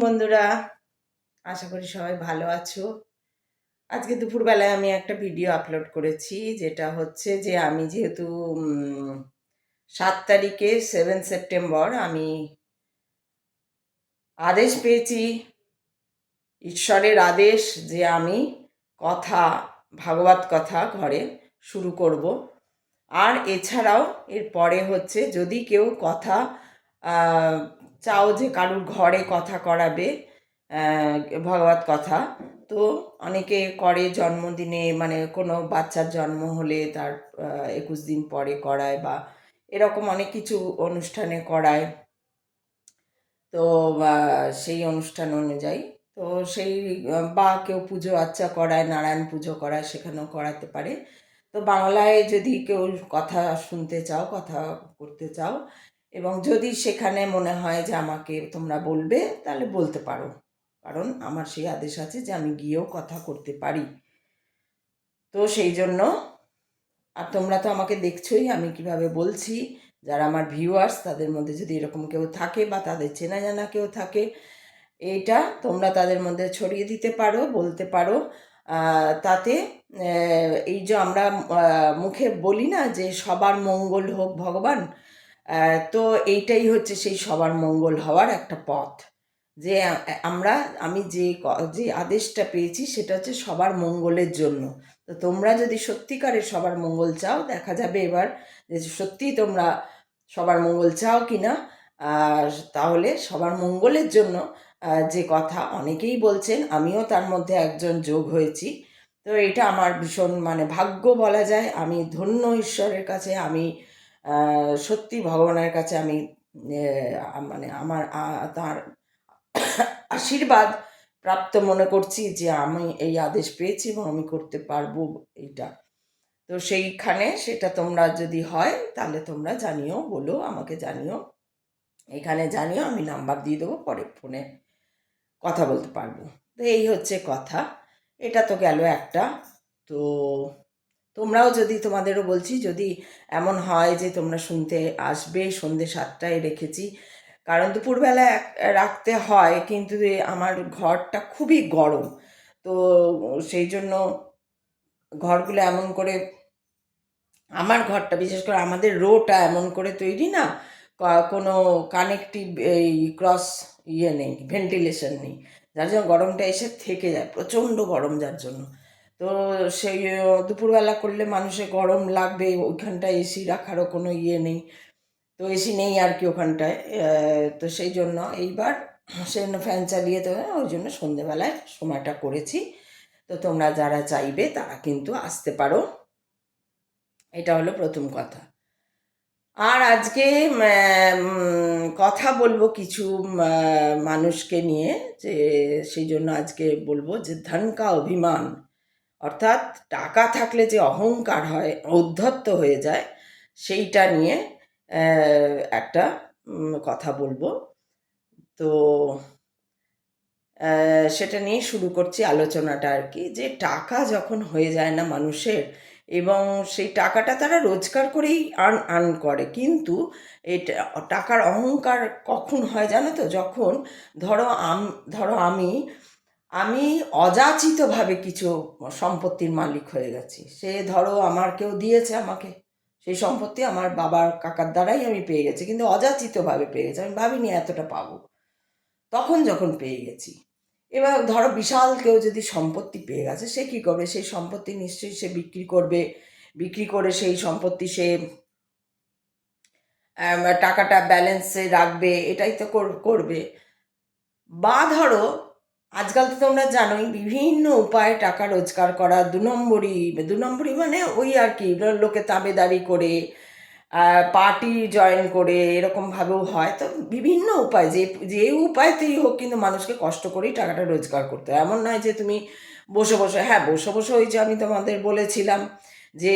বন্ধুরা, আশা করি সবাই ভালো আছো। আজকে দুপুরবেলায় আমি একটা ভিডিও আপলোড করেছি, যেটা হচ্ছে যে আমি যেহেতু 7 তারিখে 7 সেপ্টেম্বর আমি আদেশ পেয়েছি, ঈশ্বরের আদেশ যে আমি কথা, ভাগবত কথা ঘরে শুরু করব। আর এছাড়াও এর পরে হচ্ছে যদি কেউ কথা চাও যে কারুর ঘরে কথা করাবে, ভগবত কথা, তো অনেকে করে জন্মদিনে, মানে কোনো বাচ্চার জন্ম হলে তার 21 দিন পরে করায়, বা এরকম অনেক কিছু অনুষ্ঠানে করায়। তো সেই অনুষ্ঠান অনুযায়ী, তো সেই বা কেউ পুজো আচ্চা করায়, নারায়ণ পুজো করায়, সেখানেও করাতে পারে। তো বাংলায় যদি কেউ কথা শুনতে চাও, কথা করতে চাও, এবং যদি সেখানে মনে হয় যে আমাকে তোমরা বলবে, তাহলে বলতে পারো, কারণ আমার সেই আদেশ আছে যে আমি গিয়েও কথা করতে পারি। তো সেই জন্য, আর তোমরা তো আমাকে দেখছোই আমি কিভাবে বলছি। যারা আমার ভিউয়ার্স, তাদের মধ্যে যদি এরকম কেউ থাকে বা তাদের চেনা জানা কেউ থাকে, এইটা তোমরা তাদের মধ্যে ছড়িয়ে দিতে পারো, বলতে পারো। তাতে এই যে আমরা মুখে বলি না যে সবার মঙ্গল হোক ভগবান, তো এইটাই হচ্ছে সেই সবার মঙ্গল হওয়ার একটা পথ। যে আমি যে আদেশটা পেয়েছি সেটা হচ্ছে সবার মঙ্গলের জন্য। তো তোমরা যদি সত্যিকারের সবার মঙ্গল চাও, দেখা যাবে এবার যে সত্যিই তোমরা সবার মঙ্গল চাও কি না। আর তাহলে সবার মঙ্গলের জন্য যে কথা অনেকেই বলছেন, আমিও তার মধ্যে একজন যোগ হয়েছি। তো এটা আমার ভীষণ মানে ভাগ্য বলা যায়। আমি ধন্য ঈশ্বরের কাছে, আমি সত্যি ভগবানের কাছে আমি মানে আমার তার আশীর্বাদ প্রাপ্ত মনে করছি যে আমি এই আদেশ পেয়েছি এবং আমি করতে পারবো এইটা। তো সেইখানে সেটা তোমরা যদি হয়, তাহলে তোমরা জানিও, বলো, আমাকে জানিও, এখানে জানিও, আমি নাম্বার দিয়ে দেবো, পরে ফোনে কথা বলতে পারবো। তো এই হচ্ছে কথা। এটা তো গেল একটা। তো তোমরাও যদি, তোমাদেরও বলছি, যদি এমন হয় যে তোমরা শুনতে আসবে, সন্ধ্যে 7টায় রেখেছি, কারণ দুপুরবেলা রাখতে হয়, কিন্তু আমার ঘরটা খুবই গরম। তো সেই জন্য ঘরগুলো এমন করে, আমার ঘরটা বিশেষ করে আমাদের রোটা এমন করে তৈরি না, কোনো কানেকটিভ এই ক্রস নেই, ভেন্টিলেশন নেই, যার জন্য গরমটা এসে থেকে যায়, প্রচণ্ড গরম যার জন্য। তো সেই দুপুরবেলা করলে মানুষের গরম লাগবে, ওইখানটায় এসি রাখারও কোনো নেই। তো এসি নেই আর কি ওখানটায়। তো সেই জন্য এইবার সেই জন্য ফ্যান চালিয়ে দেবে, ওই জন্য সন্ধেবেলায় সময়টা করেছি। তো তোমরা যারা চাইবে তারা কিন্তু আসতে পারো। এটা হলো প্রথম কথা। আর আজকে কথা বলবো কিছু মানুষকে নিয়ে, যে সেই জন্য আজকে বলবো যে ধন কা অভিমান, অর্থাৎ টাকা থাকলে যে অহংকার হয়, ঔদ্ধত্য হয়ে যায়, সেইটা নিয়ে একটা কথা বলবো। তো সেটা নিয়ে শুরু করছি আলোচনাটা আর কি, যে টাকা যখন হয়ে যায় না মানুষের, এবং সেই টাকাটা তারা রোজগার করেই আর্ন করে, কিন্তু এটা টাকার অহংকার কখন হয় জানো তো? যখন ধরো ধরো আমি আমি অযাচিতভাবে কিছু সম্পত্তির মালিক হয়ে গেছি। সে ধরো আমার কেউ দিয়েছে আমাকে সেই সম্পত্তি, আমার বাবার কাকার দ্বারাই আমি পেয়ে গেছি, কিন্তু অযাচিতভাবে পেয়ে গেছি, আমি ভাবিনি এতটা পাবো। তখন যখন পেয়ে গেছি, এবার ধরো বিশাল কেউ যদি সম্পত্তি পেয়ে গেছে, সে কী করবে? সেই সম্পত্তি নিশ্চয়ই সে বিক্রি করবে, বিক্রি করে সেই সম্পত্তি সে টাকাটা ব্যালেন্সে রাখবে, এটাই তো করবে। বা ধরো আজকাল তো তোমরা জানোই বিভিন্ন উপায়ে টাকা রোজগার করা, দু নম্বরই মানে ওই আর কি, লোকে তাবেদারি করে, পার্টি জয়েন করে, এরকমভাবেও হয়। তো বিভিন্ন উপায়, যে যে উপায়তেই হোক, কিন্তু মানুষকে কষ্ট করেই টাকাটা রোজগার করতে হয়। এমন নয় যে তুমি বসে বসে, হ্যাঁ বসে বসে, ওই যে আমি তোমাদের বলেছিলাম যে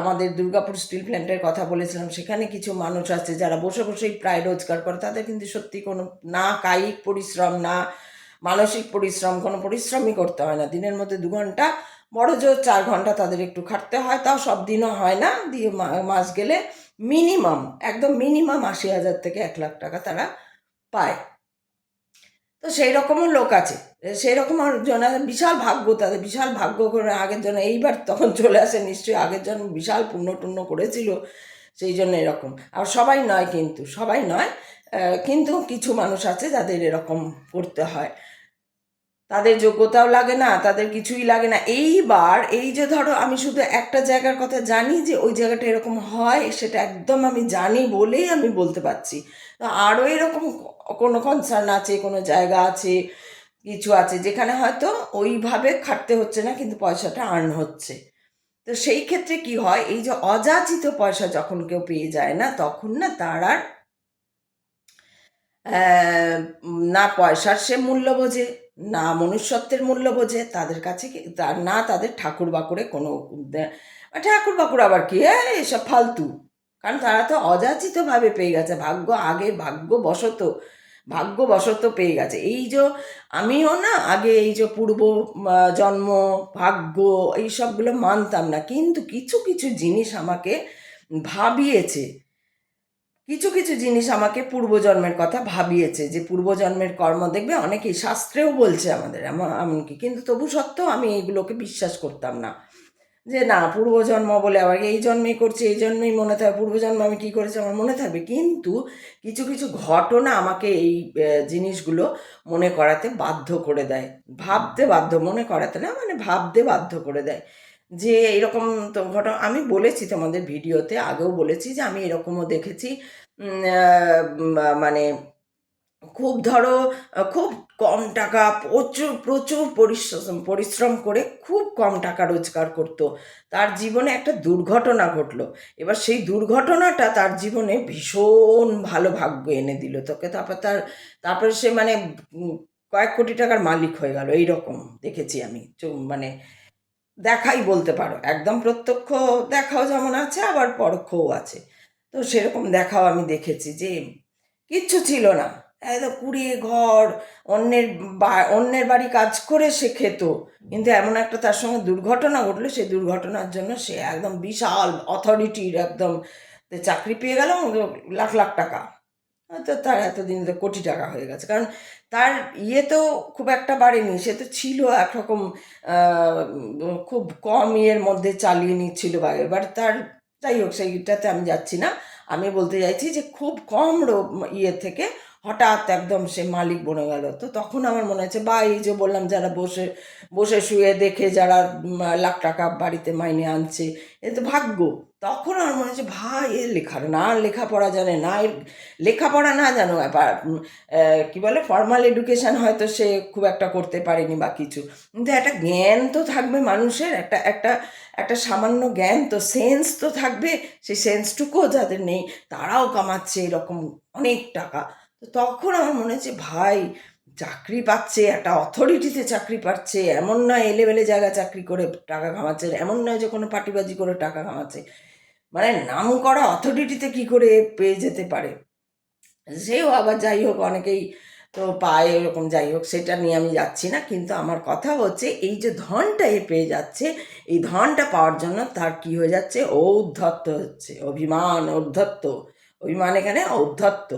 আমাদের দুর্গাপুর স্টিল প্ল্যান্টের কথা বলেছিলাম, সেখানে কিছু মানুষ আছে যারা বসে বসেই প্রায় রোজগার করে, তাদের কিন্তু সত্যি কোনো না কায়িক পরিশ্রম, না মানসিক পরিশ্রম, কোনো পরিশ্রমই করতে হয় না। দিনের মধ্যে 2 ঘন্টা, বড় জোর 4 ঘন্টা তাদের একটু খাটতে হয়, তাও সব দিনও হয় না, দিয়ে মাস গেলে মিনিমাম, একদম মিনিমাম 80,000 থেকে 1,00,000 টাকা তারা পায়। তো সেই রকমও লোক আছে, সেই রকম আর জন বিশাল ভাগ্য, তাদের বিশাল ভাগ্য করে আগের জন এইবার তখন চলে আসে, নিশ্চয়ই আগের জন বিশাল পুণ্য টুণ্য করেছিল, সেই জন্য এরকম। আর সবাই নয়, কিন্তু সবাই নয়, কিন্তু কিছু মানুষ আছে যাদের এরকম করতে হয়, তাদের যোগ্যতাও লাগে না, তাদের কিছুই লাগে না। এইবার এই যে ধরো আমি শুধু একটা জায়গার কথা জানি যে ওই জায়গাটা এরকম হয়, সেটা একদম আমি জানি বলেই আমি বলতে পারছি। তো আরও এরকম কোনো কনসার্ন আছে, কোনো জায়গা আছে, কিছু আছে যেখানে হয়তো ওইভাবে খাটতে হচ্ছে না, কিন্তু পয়সাটা আর্ন হচ্ছে। তো সেই ক্ষেত্রে কি হয়, এই যে অযাচিত পয়সা যখন কেউ পেয়ে যায় না, তখন না তার আর না পয়সার সে মূল্য বোঝে, না মনুষ্যত্বের মূল্য বোঝে, তাদের কাছে তার না তাদের ঠাকুর বাকুরে কোনো ঠাকুর বাকুর আবার কি, এসব ফালতু। কারণ তারা তো অযাচিতভাবে পেয়ে গেছে, আগে ভাগ্যবশত পেয়ে গেছে। এই যে আমিও না আগে এই যে পূর্ব জন্ম, ভাগ্য, এই সবগুলো মানতাম না, কিন্তু কিছু কিছু জিনিস আমাকে ভাবিয়েছে, কিছু কিছু জিনিস আমাকে পূর্বজন্মের কথা ভাবিয়েছে, যে পূর্বজন্মের কর্ম দেখবে অনেকেই শাস্ত্রেও বলছে আমাদের এমনকি, কিন্তু তবু সত্ত্বেও আমি এইগুলোকে বিশ্বাস করতাম না, যে না পূর্বজন্ম বলে আবার এই জন্মেই করছি, এই জন্মেই মনে থাকবে, পূর্বজন্ম আমি কী করেছি আমার মনে থাকবে। কিন্তু কিছু কিছু ঘটনা আমাকে এই জিনিসগুলো মনে করাতে বাধ্য করে দেয়, ভাবতে বাধ্য, মনে করাতে না, মানে ভাবতে বাধ্য করে দেয় যে এরকম। তো ঘটনা আমি বলেছি তোমাদের ভিডিওতে, আগেও বলেছি যে আমি এরকমও দেখেছি, মানে খুব ধরো খুব কম টাকা, প্রচুর প্রচুর পরিশ্রম করে খুব কম টাকা রোজগার করতো, তার জীবনে একটা দুর্ঘটনা ঘটলো। এবার সেই দুর্ঘটনাটা তার জীবনে ভীষণ ভালো ভাগ্য এনে দিল তোকে, তারপরে সে মানে কয়েক কোটি টাকার মালিক হয়ে গেল। এইরকম দেখেছি আমি, মানে দেখাই বলতে পারো, একদম প্রত্যক্ষ দেখাও যেমন আছে, আবার পরোক্ষও আছে। তো সেরকম দেখাও আমি দেখেছি যে কিচ্ছু ছিল না, একদম কুড়িয়ে ঘর, অন্যের বাড়ি কাজ করে সে খেত, কিন্তু এমন একটা তার সঙ্গে দুর্ঘটনা ঘটলো, সেই দুর্ঘটনার জন্য সে একদম বিশাল অথরিটির একদম চাকরি পেয়ে গেল, লাখ লাখ টাকা, হয়তো তার এতদিন তো কোটি টাকা হয়ে গেছে। কারণ তার ইয়ে তো খুব একটা বাড়েনি, সে তো ছিল একরকম খুব কম ইয়ের মধ্যে চালিয়ে নিচ্ছিল বা, এবার তার যাই হোক সেইটাতে আমি যাচ্ছি না। আমি বলতে চাইছি যে খুব কম ইয়ে থেকে হঠাৎ একদম সে মালিক বনে গেল। তো তখন আমার মনে হচ্ছে, বা এই যে বললাম যারা বসে বসে শুয়ে দেখে যারা লাখ টাকা বাড়িতে মাইনে আনছে, এ তো ভাগ্য। তখন আমার মনে হচ্ছে ভাই, এর না লেখাপড়া জানে, না এর লেখাপড়া না জানো, কী বলে ফর্মাল এডুকেশান হয়তো সে খুব একটা করতে পারেনি বা কিছু, কিন্তু একটা জ্ঞান তো থাকবে মানুষের, একটা একটা একটা সামান্য জ্ঞান তো, সেন্স তো থাকবে। সেই সেন্সটুকুও যাদের নেই, তারাও কামাচ্ছে এরকম অনেক টাকা। তো তখন আমার মনে হচ্ছে ভাই, চাকরি পাচ্ছে, একটা অথরিটিতে চাকরি পাচ্ছে, এমন নয় এলেবেলে জায়গা চাকরি করে টাকা কামাচ্ছে, এমন নয় যে কোনো পাটিবাজি করে টাকা কামাচ্ছে, মানে নাম করা অথরিটিতে কি করে পেয়ে যেতে পারে। সেও আবার যাই হোক অনেকেই তো পায় এরকম, যাই হোক সেটা নিয়ে আমি যাচ্ছি না, কিন্তু আমার কথা হচ্ছে এই যে ধনটা এ পেয়ে যাচ্ছে, এই ধনটা পাওয়ার জন্য তার কি হয়ে যাচ্ছে, ঔদ্ধত্য হচ্ছে, অভিমান, ঔদ্ধত্য। অভিমান এখানে ঔদ্ধত্য,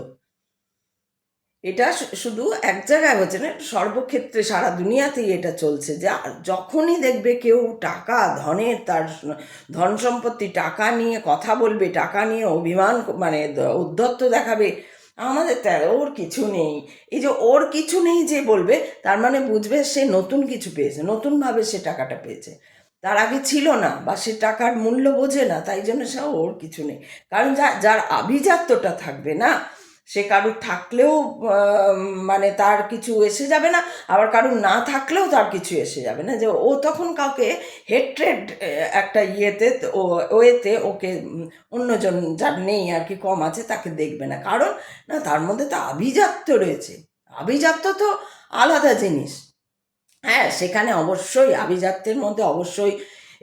এটা শুধু এক জায়গায় হচ্ছে না, সর্বক্ষেত্রে সারা দুনিয়াতেই এটা চলছে, যে যখনই দেখবে কেউ টাকা ধনের, তার ধন সম্পত্তি, টাকা নিয়ে কথা বলবে, টাকা নিয়ে অভিমান মানে উদ্ধত্ত দেখাবে, আমাদের ওর কিছু নেই, এই যে ওর কিছু নেই যে বলবে, তার মানে বুঝবে সে নতুন কিছু পেয়েছে, নতুনভাবে সে টাকাটা পেয়েছে, তার আগে ছিল না, বা সে টাকার মূল্য বোঝে না, তাই জন্য সে ওর কিছু নেই। কারণ যার আভিজাত্যটা থাকবে না, সে কারুর থাকলেও মানে তার কিছু এসে যাবে না, আবার কারুর না থাকলেও তার কিছু এসে যাবে না, যে ও তখন কাউকে হেট্রেড একটা ইয়েতে ওয়েতে ওকে অন্যজন যার নেই আর কি, কম আছে, তাকে দেখবে না, কারণ না তার মধ্যে তো আভিজাত্য রয়েছে। আভিজাত্য তো আলাদা জিনিস, হ্যাঁ সেখানে অবশ্যই আভিজাত্যের মধ্যে অবশ্যই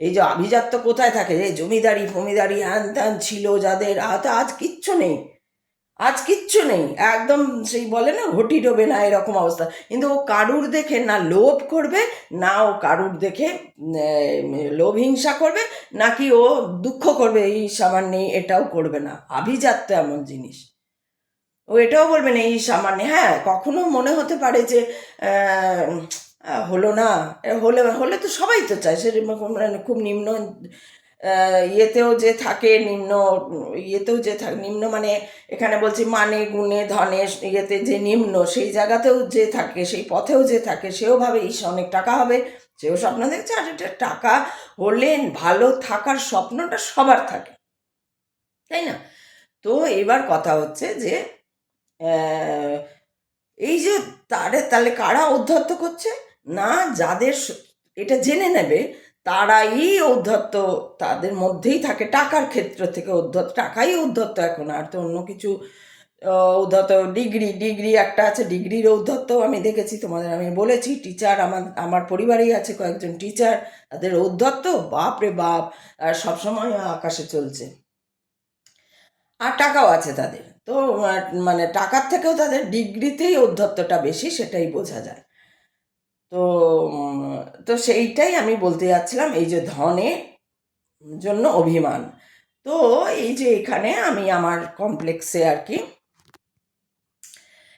এই যে আভিজাত্য কোথায় থাকে, যে জমিদারি ফমিদারি হ্যান ত্যান ছিল যাদের, আজ কিচ্ছু নেই, আজ কিচ্ছু নেই, একদম সেই বলে না ঘটি ডোবে না, এরকম অবস্থা। কিন্তু ও কারুর দেখে না লোভ করবে, না ও কারুর দেখে লোভ হিংসা করবে, নাকি ও দুঃখ করবে এই সামান্য, এটাও করবে না। আভিজাত্য এমন জিনিস, ও এটাও বলবেন এই সামান্য, হ্যাঁ কখনো মনে হতে পারে যে হলো না, হলে হলে তো সবাই তো চায়, সে খুব নিম্ন ইয়েতেও যে থাকে, নিম্ন ইয়েতেও যে থাকে, নিম্ন মানে এখানে বলছি মানে গুণে ধনে ইয়েতে যে নিম্ন, সেই জায়গাতেও যে থাকে, সেই পথেও যে থাকে, সেও ভাবে ইস অনেক টাকা হবে, সেও স্বপ্ন দেখছে। আর এটা টাকা হলে ভালো থাকার স্বপ্নটা সবার থাকে, তাই না? তো এবার কথা হচ্ছে যে এই যে তাহলে কারা উদ্ধত্ত করছে না, যাদের এটা জেনে নেবে তারাই উদ্ধত্ত, তাদের মধ্যেই থাকে, টাকার ক্ষেত্র থেকে উদ্ধত্ত, টাকাই উদ্ধত্ত এখন, আর তো অন্য কিছু উদ্ধত্ত ডিগ্রি একটা আছে, ডিগ্রির ঔদ্ধত্য আমি দেখেছি, তোমাদের আমি বলেছি, টিচার আমার পরিবারেই আছে কয়েকজন টিচার, তাদের ঔদ্ধত্য বাপ রে বাপ, আর সবসময় আকাশে চলছে, আর টাকাও আছে তাদের। তো মানে টাকার থেকেও তাদের ডিগ্রিতেই ঔদ্ধত্যটা বেশি, সেটাই বোঝা যায়। তো তো সেইটাই আমি বলতে যাচ্ছিলাম, এই যে ধনে জন্য অভিমান। তো এই যে এখানে আমি আমার কমপ্লেক্সে আর কি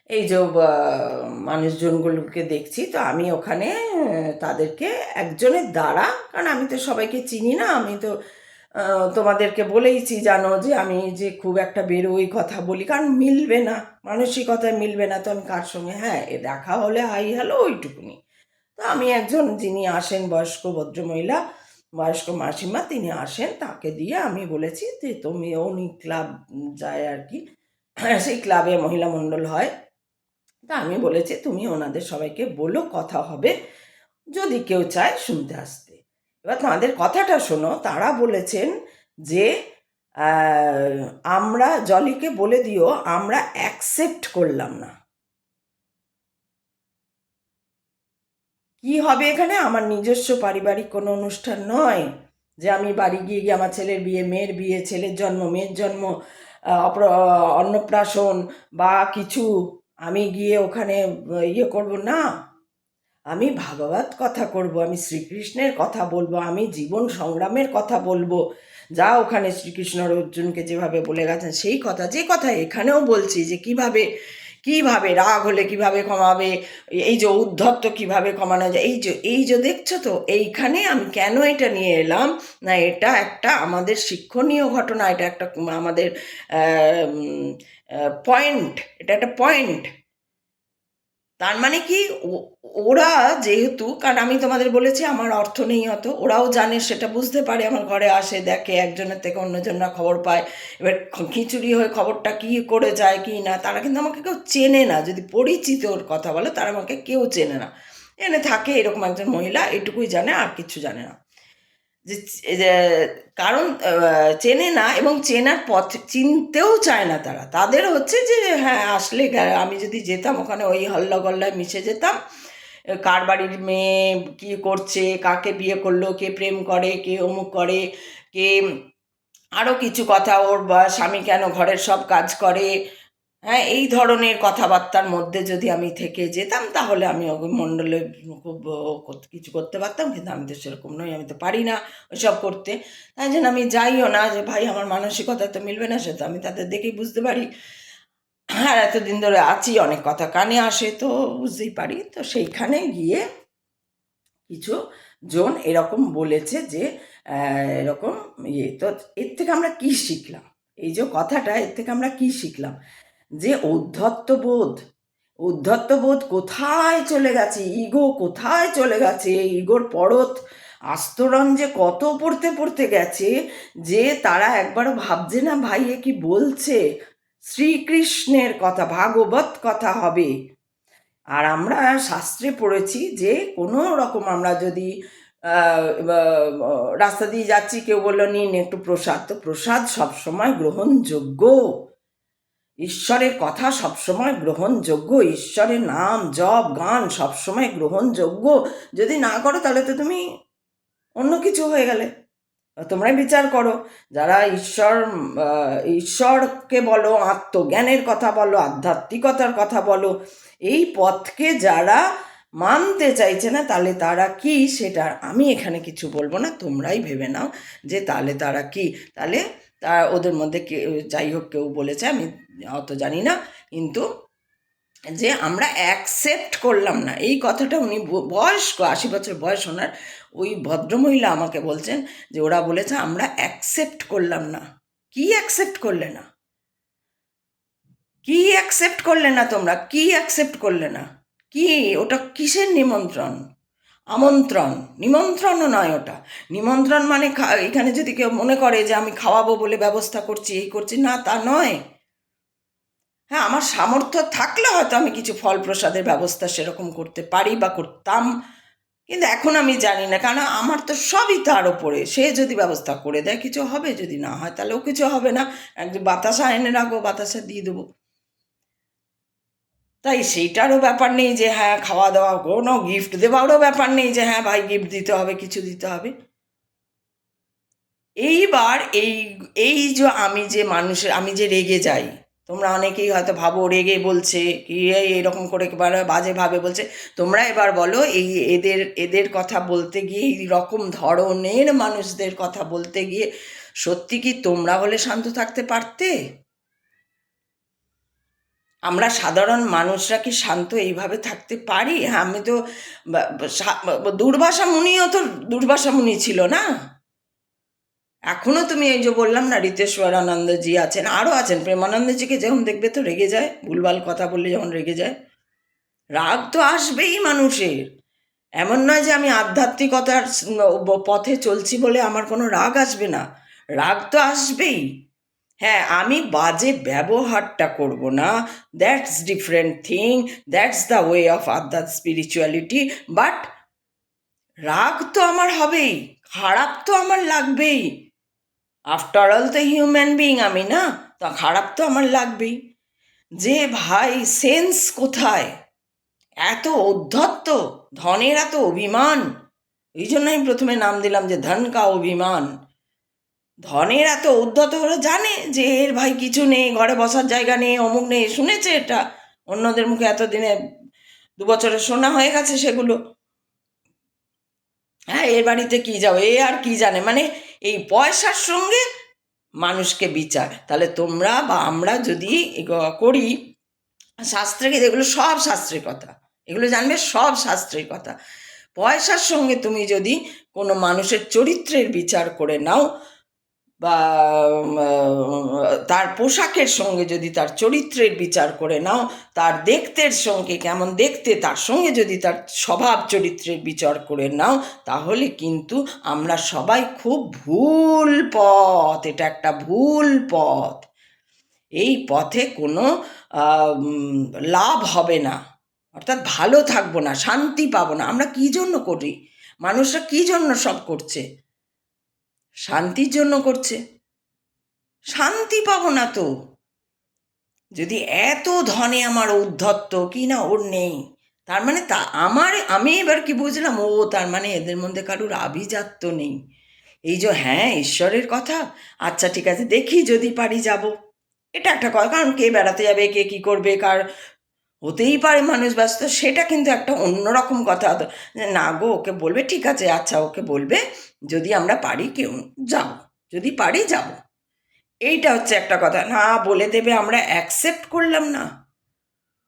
এই যে মানুষজনগুলোকে দেখছি, তো আমি ওখানে তাদেরকে একজনের দ্বারা, কারণ আমি তো সবাইকে চিনি না, আমি তো তোমাদেরকে বলেইছি, জানো যে আমি যে খুব একটা বেরোই, কথা বলি, কারণ মিলবে না, মানসিকতায় মিলবে না, তো আমি কার সঙ্গে হ্যাঁ দেখা হলে হাই হ্যালো ওইটুকুনি। তো আমি একজন যিনি আসেন বয়স্ক ভদ্রমহিলা, বয়স্ক মাসিমা, তিনি আসেন, তাকে দিয়ে আমি বলেছি যে তুমি, উনি ক্লাব যায় আর কি, সেই ক্লাবে মহিলা মণ্ডল হয়, তা আমি বলেছি তুমি ওনাদের সবাইকে বলো, কথা হবে, যদি কেউ চায় শুনতে আসতে। এবার তাদের কথাটা শোনো, তারা বলেছেন যে আমরা জলিকে বলে দিও আমরা অ্যাকসেপ্ট করলাম না। কি হবে এখানে? আমার নিজস্ব পারিবারিক কোনো অনুষ্ঠান নয় যে আমি বাড়ি গিয়ে গিয়ে আমার ছেলের বিয়ে, মেয়ের বিয়ে, ছেলের জন্ম, মেয়ের জন্ম, অন্নপ্রাশন বা কিছু আমি গিয়ে ওখানে ইয়ে করব না। আমি ভাগবত কথা করব, আমি শ্রীকৃষ্ণের কথা বলবো, আমি জীবন সংগ্রামের কথা বলবো, যা ওখানে শ্রীকৃষ্ণ অর্জুনকে যেভাবে বলে গেছেন সেই কথা, যে কথা এখানেও বলছি, যে কিভাবে কিভাবে রাগ হলে কিভাবে কমাবে, এই যে উদ্ধত্ত কিভাবে কমানো যায়, এই যে দেখছো তো, এইখানে আমি কেন এটা নিয়ে এলাম না, এটা একটা আমাদের শিক্ষণীয় ঘটনা, এটা একটা আমাদের পয়েন্ট, এটা একটা পয়েন্ট। তার মানে কি, ওরা যেহেতু, কারণ আমি তোমাদের বলেছি আমার অর্থ নেই অত, ওরাও জানে, সেটা বুঝতে পারে, আমার ঘরে আসে, দেখে, একজনের থেকে অন্যজনরা খবর পায়, এবার খিচুড়ি হয়ে খবরটা কী করে যায় কি না, তারা কিন্তু আমাকে কেউ চেনে না, যদি পরিচিত ওর কথা বলে, তারা আমাকে কেউ চেনে না, এনে থাকে এরকম একজন মহিলা, এটুকুই জানে, আর কিছু জানে না, যে কারণ চেনে না, এবং চেনার পথ চিনতেও চায় না তারা, তাদের হচ্ছে যে হ্যাঁ আসলে আমি যদি যেতাম ওখানে ওই হল্লা গল্লায় মিশে যেতাম, কার বাড়ির মেয়ে কী করছে, কাকে বিয়ে করলো, কে প্রেম করে, কে অমুক করে, কে আরও কিছু কথা, ওর বা স্বামী কেন ঘরের সব কাজ করে, হ্যাঁ এই ধরনের কথাবার্তার মধ্যে যদি আমি থেকে যেতাম, তাহলে আমি মণ্ডলে খুব কিছু করতে পারতাম, কিন্তু আমি তো সেরকম নই, আমি তো পারি না ওইসব করতে, তাই জন্য আমি যাইও না, যে ভাই আমার মানসিকতা তো মিলবে না, সে তো আমি তাদের দেখেই বুঝতে পারি, আর এতদিন ধরে আছি, অনেক কথা কানে আসে, তো বুঝতেই পারি। তো সেইখানে গিয়ে কিছু জন এরকম বলেছে যে এরকম ইয়ে, তো এর থেকে আমরা কি শিখলাম, এই যে কথাটা, এর থেকে আমরা কি শিখলাম, যে উদ্ধত্তবোধ কোথায় চলে গেছে, ইগো কোথায় চলে গেছে, ইগোর পরত আস্তরণ যে কত পড়তে পড়তে গেছে, যে তারা একবারও ভাবছে না ভাই এ কি বলছে, শ্রীকৃষ্ণের কথা, ভাগবত কথা হবে। আর আমরা শাস্ত্রে পড়েছি যে কোনো রকম আমরা যদি রাস্তা দিয়ে যাচ্ছি, কেউ বললো নিন একটু প্রসাদ, তো প্রসাদ সবসময় গ্রহণযোগ্য, ঈশ্বরের কথা সবসময় গ্রহণযোগ্য, ঈশ্বরের নাম জপ গান সবসময় গ্রহণযোগ্য, যদি না করো তাহলে তো তুমি অন্য কিছু হয়ে গেলে। তোমরাই বিচার করো, যারা ঈশ্বরকে বলো, আত্মজ্ঞানের কথা বলো, আধ্যাত্মিকতার কথা বলো, এই পথকে যারা মানতে চাইছে না, তাহলে তারা কি, সেটা আমি এখানে কিছু বলবো না, তোমরাই ভেবে নাও যে তাহলে তারা কি, তাহলে তা ওদের মধ্যে যাই হোক কেউ বলেছে, আমি অত জানি না, কিন্তু যে আমরা অ্যাকসেপ্ট করলাম না, এই কথাটা উনি বয়স্ক 80 বছর বয়স ওনার, ওই ভদ্রমহিলা আমাকে বলছেন যে ওরা বলেছে আমরা অ্যাকসেপ্ট করলাম না। কি অ্যাকসেপ্ট করলে না? কি অ্যাকসেপ্ট করলে না তোমরা? কি অ্যাকসেপ্ট করলে না? কি ওটা কিসের নিমন্ত্রণ? আমন্ত্রণ, নিমন্ত্রণও নয় ওটা। নিমন্ত্রণ মানে এখানে যদি কেউ মনে করে যে আমি খাওয়াবো বলে ব্যবস্থা করছি, এই করছি, না তা নয়। হ্যাঁ, আমার সামর্থ্য থাকলে হয়তো আমি কিছু ফল প্রসাদের ব্যবস্থা সেরকম করতে পারি বা করতাম, কিন্তু এখন আমি জানি না, কারণ আমার তো সবই তার ওপরে। সে যদি ব্যবস্থা করে দেয় কিছু হবে, যদি না হয় তাহলেও কিছু হবে না। একদিন বাতাসা এনে রাখবো, বাতাসা দিয়ে দেবো। তাই সেইটারও ব্যাপার নেই যে হ্যাঁ খাওয়া দাওয়া কোনো গিফট দেওয়ারও ব্যাপার নেই যে হ্যাঁ ভাই গিফট দিতে হবে, কিছু দিতে হবে। এইবার এই এই যে আমি যে রেগে যাই, তোমরা অনেকেই হয়তো ভাবো রেগে বলছে কি এরকম করে বাজে ভাবে বলছে। তোমরা এবার বলো এই এদের কথা বলতে গিয়ে, এই রকম ধরনের মানুষদের কথা বলতে গিয়ে সত্যি কি তোমরা হলে শান্ত থাকতে পারতে? আমরা সাধারণ মানুষরা কি শান্ত এইভাবে থাকতে পারি? হ্যাঁ, আমি তো দুর্বাসা মুনিও তো দুর্বাসা মুনি ছিল না? এখনো তুমি এই যে বললাম না ঋতেশ্বর আনন্দজি আছেন, আরও আছেন। প্রেমানন্দজিকে যখন দেখবে তো রেগে যায়, ভুলভাল কথা বললে যখন রেগে যায়, রাগ তো আসবেই মানুষের। এমন নয় যে আমি আধ্যাত্মিকতার পথে চলছি বলে আমার কোনো রাগ আসবে না, রাগ তো আসবেই। হ্যাঁ, আমি বাজে ব্যবহারটা করব না, that's different thing, that's the way of আধ্যাত্মিক স্পিরিচুয়ালিটি। বাট রাগ তো আমার হবেই, খারাপ তো আমার লাগবেই। আফটার অল তো হিউম্যান বিইং আমি, না? তা খারাপ তো আমার লাগবেই। যে ভাই সেন্স কোথায়? এত ঔদ্ধত্য, ধনের এত অভিমান। এই জন্য আমি প্রথমে নাম দিলাম যে ধন কা অভিমান। ধনের এত ঔদ্ধত্য, ওরা জানে যে এর ভাই কিছু নেই, ঘরে বসার জায়গা নেই, অমুক নেই, শুনেছে এটা অন্যদের মুখে, এতদিনে 2 বছরের শোনা হয়ে গেছে সেগুলো। হ্যাঁ, এর বাড়িতে কি যাও, এ আর কি জানে, মানে এই পয়সার সঙ্গে মানুষকে বিচার। তাহলে তোমরা বা আমরা যদি করি শাস্ত্রে, এগুলো সব শাস্ত্রের কথা, এগুলো জানবে সব শাস্ত্রের কথা। পয়সার সঙ্গে তুমি যদি কোনো মানুষের চরিত্রের বিচার করে নাও, বা তার পোশাকের সঙ্গে যদি তার চরিত্রের বিচার করে নাও, তার দেখতের সঙ্গে কেমন দেখতে, তার সঙ্গে যদি তার স্বভাব চরিত্রের বিচার করে নাও, তাহলে কিন্তু আমরা সবাই খুব ভুল পথ, এটা একটা ভুল পথ। এই পথে কোনো লাভ হবে না, অর্থাৎ ভালো থাকবো না, শান্তি পাবো না। আমরা কী জন্য করি? মানুষরা কী জন্য সব করছে? শান্তির জন্য করছে। শান্তি পাবো না তো। যদি এত ধনে আমার ঔদ্ধত্য কি না ওর নেই, তার মানে আমি এবার কি বুঝলাম, ও তার মানে এদের মধ্যে কারুর আভিজাত্য নেই। এই যে হ্যাঁ ঈশ্বরের কথা, আচ্ছা ঠিক আছে দেখি যদি পারি যাব, এটা একটা কথা। কারণ কে বেড়াতে যাবে, কে কী করবে, কার হতেই পারে মানুষ ব্যস্ত, সেটা কিন্তু একটা অন্যরকম কথা। যে না গো, ওকে বলবে ঠিক আছে, আচ্ছা ওকে বলবে যদি আমরা পারি কেউ যাব, যদি পারি যাব, এইটা হচ্ছে একটা কথা। না বলে দেবে, আমরা অ্যাকসেপ্ট করলাম না।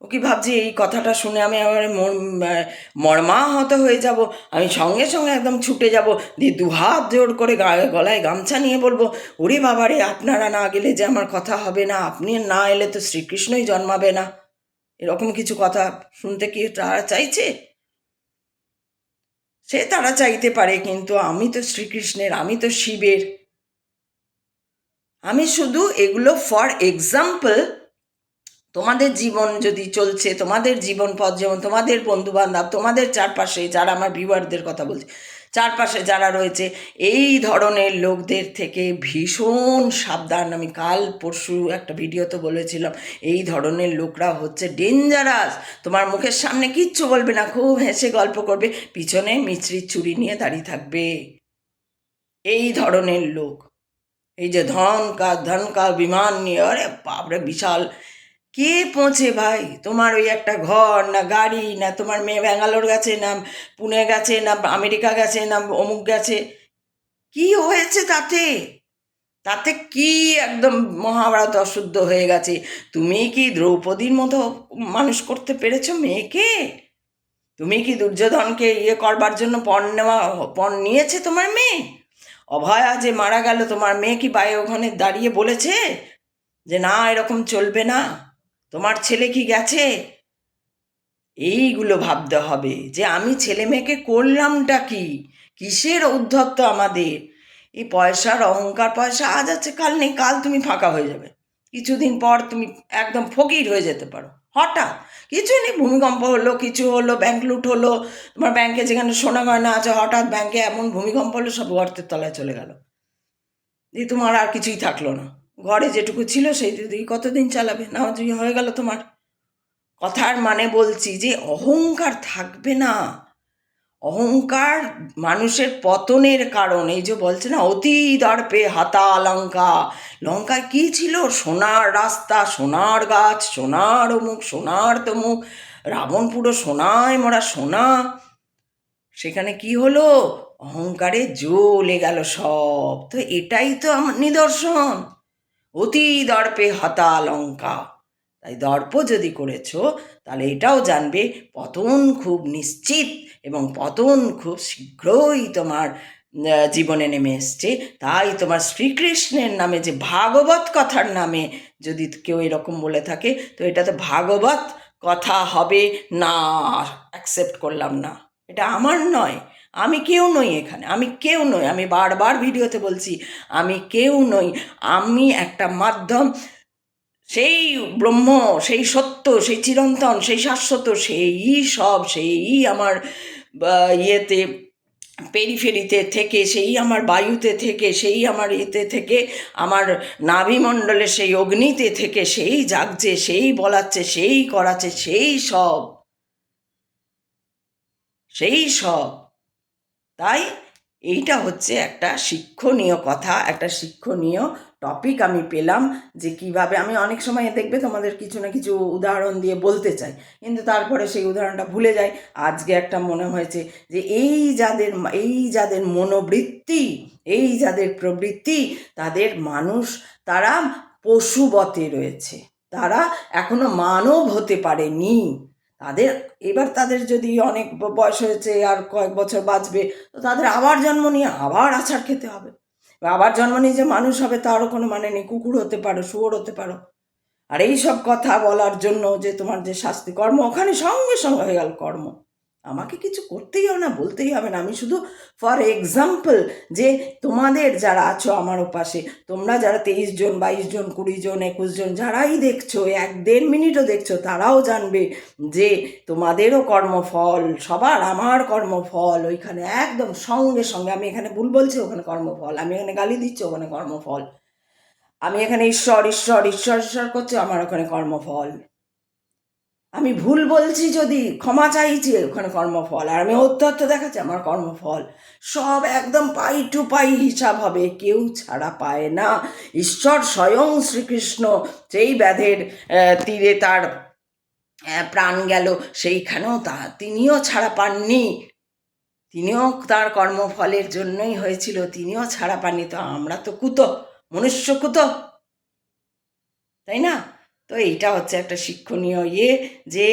ও কি ভাবছি এই কথাটা শুনে আমি আমার মর্মাহত হয়ে যাব, আমি সঙ্গে সঙ্গে একদম ছুটে যাব, দিয়ে দুহাত জোর করে গলায় গামছা নিয়ে বলবো ওরে বাবা রে, আপনারা না গেলে যে আমার কথা হবে না, আপনি না এলে তো শ্রীকৃষ্ণই জন্মাবে না, এরকম কিছু কথা শুনতে কি তারা চাইছে? সে তারা চাইতে পারে, কিন্তু আমি তো শ্রীকৃষ্ণের, আমি তো শিবের। আমি শুধু এগুলো ফর এক্সাম্পল, তোমাদের জীবন যদি চলছে, তোমাদের জীবন পথ যেমন, তোমাদের বন্ধুবান্ধব, তোমাদের চারপাশে যারা, আমার ভিউয়ারদের কথা বলছি, চারপাশে যারা রয়েছে, এই ধরনের লোকদের থেকে ভীষণ সাবধান। আমি কাল পরশু একটা ভিডিওতে বলেছিলাম, এই ধরনের লোকরা হচ্ছে ডেঞ্জারাস। তোমার মুখের সামনে কিচ্ছু বলবে না, খুব হেসে গল্প করবে, পিছনে মিছরির ছুরি নিয়ে দাঁড়িয়ে থাকবে। এই ধরনের লোক, এই যে ধন কা বিমান নিয়ে, আরে বাপরে বিশাল, কে পৌঁছে ভাই? তোমার ওই একটা ঘর না গাড়ি, না তোমার মেয়ে ব্যাঙ্গালোর গেছে, না পুনে গেছে, না আমেরিকা গেছে, না অমুক গেছে, কি হয়েছে তাতে? তাতে কি একদম মহাভারত অশুদ্ধ হয়ে গেছে? তুমি কি দ্রৌপদীর মতো মানুষ করতে পেরেছো মেয়েকে? তুমি কি দুর্যোধনকে করবার জন্য পণ নিয়েছে তোমার মেয়ে? অভয়া যে মারা গেল, তোমার মেয়ে কি বাইরে ওখানে দাঁড়িয়ে বলেছে যে না এরকম চলবে না? তোমার ছেলে কি গেছে? এইগুলো ভাবতে হবে যে আমি ছেলে মেয়েকে করলামটা কি, কিসের ঔদ্ধত্য আমাদের? এই পয়সার অহংকার, পয়সা আজ আছে কাল নেই, কাল তুমি ফাঁকা হয়ে যাবে, কিছুদিন পর তুমি একদম ফকির হয়ে যেতে পারো। হঠাৎ কিছু নেই, ভূমিকম্প হলো, কিছু হলো, ব্যাংক লুট হলো, তোমার ব্যাংকে যেখানে সোনা গয়না আছে হঠাৎ ব্যাংকে এমন ভূমিকম্প হলো সব গর্তের তলায় চলে গেল, দিয়ে তোমার আর কিছুই থাকলো না। ঘরে যেটুকু ছিল সেই দিয়ে কতদিন চালাবে? না হয়ে গেল তোমার। কথার মানে বলছি যে অহংকার থাকবে না। অহংকার মানুষের পতনের কারণ। এই যে বলছে না অতি দর্পে হাতা লঙ্কা, লঙ্কায় কি ছিল? সোনার রাস্তা, সোনার গাছ, সোনার অমুক, সোনার তমুক, রাবণ পুরো সোনায় মোড়া সোনা। সেখানে কি হলো? অহংকারে জ্বলে গেল সব। তো এটাই তো আমার নিদর্শন, অতি দর্পে হতা লঙ্কা। তাই দর্প যদি করেছো তাহলে এটাও জানবে পতন খুব নিশ্চিত এবং পতন খুব শীঘ্রই তোমার জীবনে নেমে এসছে। তাই তোমার শ্রীকৃষ্ণের নামে যে ভাগবত কথার নামে যদি কেউ এরকম বলে থাকে, তো এটা তো ভাগবত কথা হবে না, অ্যাকসেপ্ট করলাম না। এটা আমার নয়, আমি কেউ নই এখানে, আমি কেউ নই। আমি বারবার ভিডিওতে বলছি আমি কেউ নই, আমি একটা মাধ্যম। সেই ব্রহ্ম, সেই সত্য, সেই চিরন্তন, সেই শাশ্বত, সেই সব, সেই আমার ইয়েতে পেরিফেরিতে থেকে, সেই আমার বায়ুতে থেকে, সেই আমার ইয়েতে থেকে, আমার নাভিমণ্ডলে সেই অগ্নিতে থেকে সেই জাগছে, সেই বলাচ্ছে, সেই করাচ্ছে, সেই সব, সেই সব। তাই এইটা হচ্ছে একটা শিক্ষণীয় কথা, একটা শিক্ষণীয় টপিক আমি পেলাম যে কিভাবে আমি অনেক সময় দেখবে তোমাদের কিছু না কিছু উদাহরণ দিয়ে বলতে চাই, কিন্তু তারপরে সেই উদাহরণটা ভুলে যাই। আজকে একটা মনে হয়েছে যে এই যাদের মনোবৃত্তি, এই যাদের প্রবৃত্তি, তাদের মানুষ, তারা পশুবতে রয়েছে, তারা এখনো মানব হতে পারেনি। তাদের যদি অনেক বয়স হয়েছে আর কয়েক বছর বাঁচবে, তো তাদের আবার জন্ম নিয়ে আবার আছাড় খেতে হবে। আবার জন্ম নিয়ে যে মানুষ হবে তারও কোনো মানে নেই, কুকুর হতে পারো, শুয়োর হতে পারো। আর এই সব কথা বলার জন্য যে তোমার যে শাস্তি কর্ম, ওখানে সঙ্গে সঙ্গে হয়ে গেল কর্ম। আমাকে কিছু করতেই হবে না, বলতেই হবে না। আমি শুধু ফর এক্সাম্পল যে তোমাদের যারা আছো আমার ওপাশে, তোমরা যারা 23 জন, 22 জন, 20 জন, 21 জন যারাই দেখছো, 1-1.5 মিনিটও দেখছো, তারাও জানবে যে তোমাদেরও কর্মফল, সবার আমার কর্মফল ওইখানে একদম সঙ্গে সঙ্গে। আমি এখানে ভুল বলছি, ওখানে কর্মফল। আমি এখানে গালি দিচ্ছি, ওখানে কর্মফল। আমি এখানে ঈশ্বর ঈশ্বর ঈশ্বর ঈশ্বর করছি, আমার ওখানে কর্মফল। আমি ভুল বলছি যদি ক্ষমা চাইছি, ওখানে কর্মফল। আর আমি অত্যর্থ দেখাচ্ছি, আমার কর্মফল। সব একদম পাই টু পাই হিসাব হবে, কেউ ছাড়া পায় না। ঈশ্বর স্বয়ং শ্রীকৃষ্ণ সেই ব্যাধের তীরে তার প্রাণ গেল, সেইখানেও তিনিও ছাড়া পাননি, তিনিও তার কর্মফলের জন্যই হয়েছিল, তিনিও ছাড়া পাননি। তো আমরা তো মনুষ্য তাই না? তো এইটা হচ্ছে একটা শিক্ষণীয় যে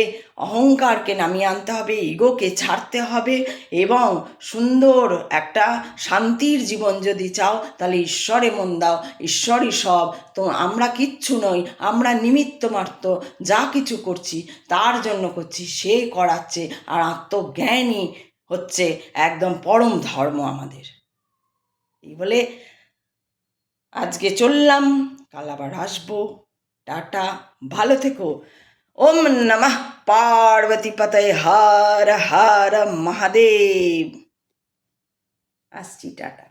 অহংকারকে নামিয়ে আনতে হবে, ইগোকে ছাড়তে হবে, এবং সুন্দর একটা শান্তির জীবন যদি চাও তাহলে ঈশ্বরে মন দাও। ঈশ্বরই সব। তো আমরা কিচ্ছু নই, আমরা নিমিত্ত মাত্র। যা কিছু করছি তার জন্য করছি, সে করাচ্ছে। আর আত্মজ্ঞানই হচ্ছে একদম পরম ধর্ম আমাদের। এই বলে আজকে চললাম, কাল আবার আসবো। টাটা, ভালো থেকো। ওম নমঃ পার্বতী পতয়ে, হর হর মহাদেব। আসছি, টাটা।